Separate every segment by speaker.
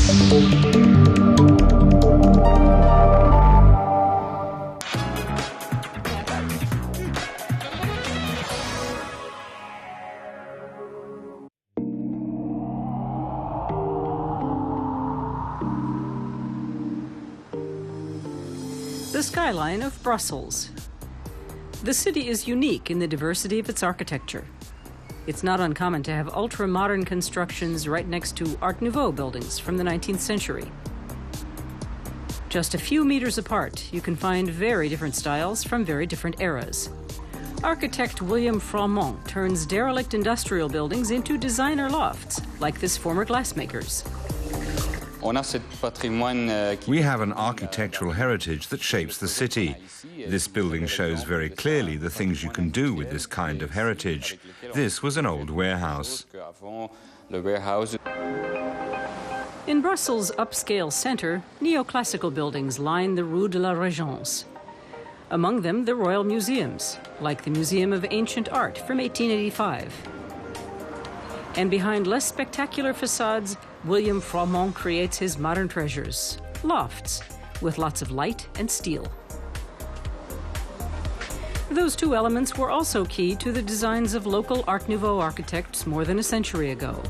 Speaker 1: The skyline of Brussels. The city is unique in the diversity of its architecture. It's not uncommon to have ultra-modern constructions right next to Art Nouveau buildings from the 19th century. Just a few meters apart, you can find very different styles from very different eras. Architect William Froment turns derelict industrial buildings into designer lofts, like this former glassmaker's.
Speaker 2: We have an architectural heritage that shapes the city. This building shows very clearly the things you can do with this kind of heritage. This was an old warehouse.
Speaker 1: In Brussels' upscale center, neoclassical buildings line the Rue de la Régence. Among them, the royal museums, like the Museum of Ancient Art from 1885. And behind less spectacular facades, William Froment creates his modern treasures, lofts, with lots of light and steel. Those two elements were also key to the designs of local Art Nouveau architects more than a century ago.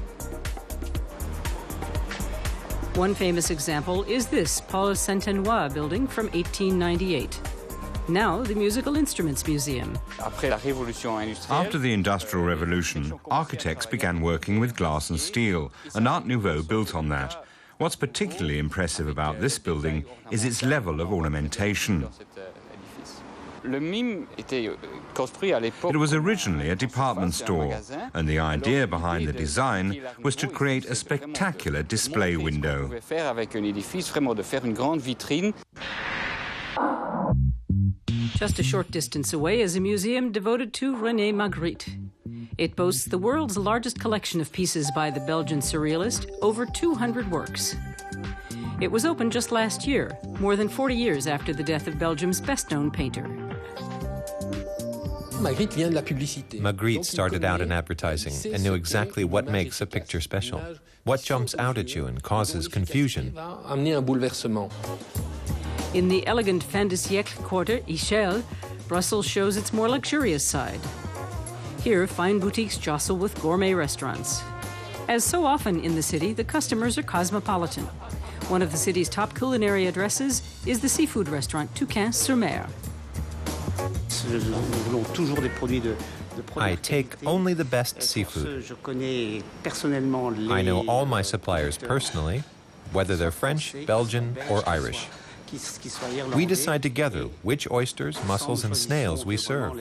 Speaker 1: One famous example is this Paul Saint-Anois building from 1898. Now the Musical Instruments Museum.
Speaker 2: After the Industrial Revolution, architects began working with glass and steel, and Art Nouveau built on that. What's particularly impressive about this building is its level of ornamentation. It was originally a department store, and the idea behind the design was to create a spectacular display window.
Speaker 1: Just a short distance away is a museum devoted to René Magritte. It boasts the world's largest collection of pieces by the Belgian surrealist, over 200 works. It was opened just last year, more than 40 years after the death of Belgium's best-known painter.
Speaker 3: Magritte started out in advertising and knew exactly what makes a picture special, what jumps out at you and causes confusion.
Speaker 1: In the elegant fin de siècle quarter, Ischel, Brussels shows its more luxurious side. Here, fine boutiques jostle with gourmet restaurants. As so often in the city, the customers are cosmopolitan. One of the city's top culinary addresses is the seafood restaurant Touquin-sur-Mer.
Speaker 3: I take only the best seafood. I know all my suppliers personally, whether they're French, Belgian, or Irish. We decide together which oysters, mussels, and snails we serve.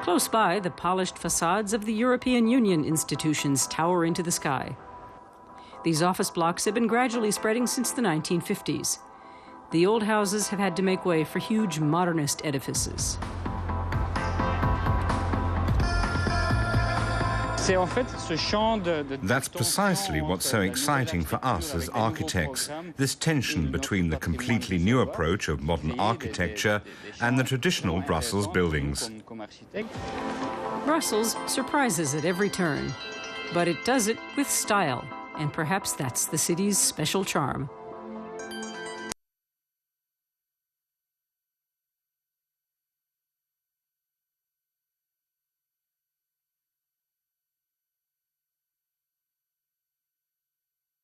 Speaker 1: Close by, the polished facades of the European Union institutions tower into the sky. These office blocks have been gradually spreading since the 1950s. The old houses have had to make way for huge modernist edifices.
Speaker 2: That's precisely what's so exciting for us as architects, this tension between the completely new approach of modern architecture and the traditional Brussels buildings.
Speaker 1: Brussels surprises at every turn, but it does it with style, and perhaps that's the city's special charm.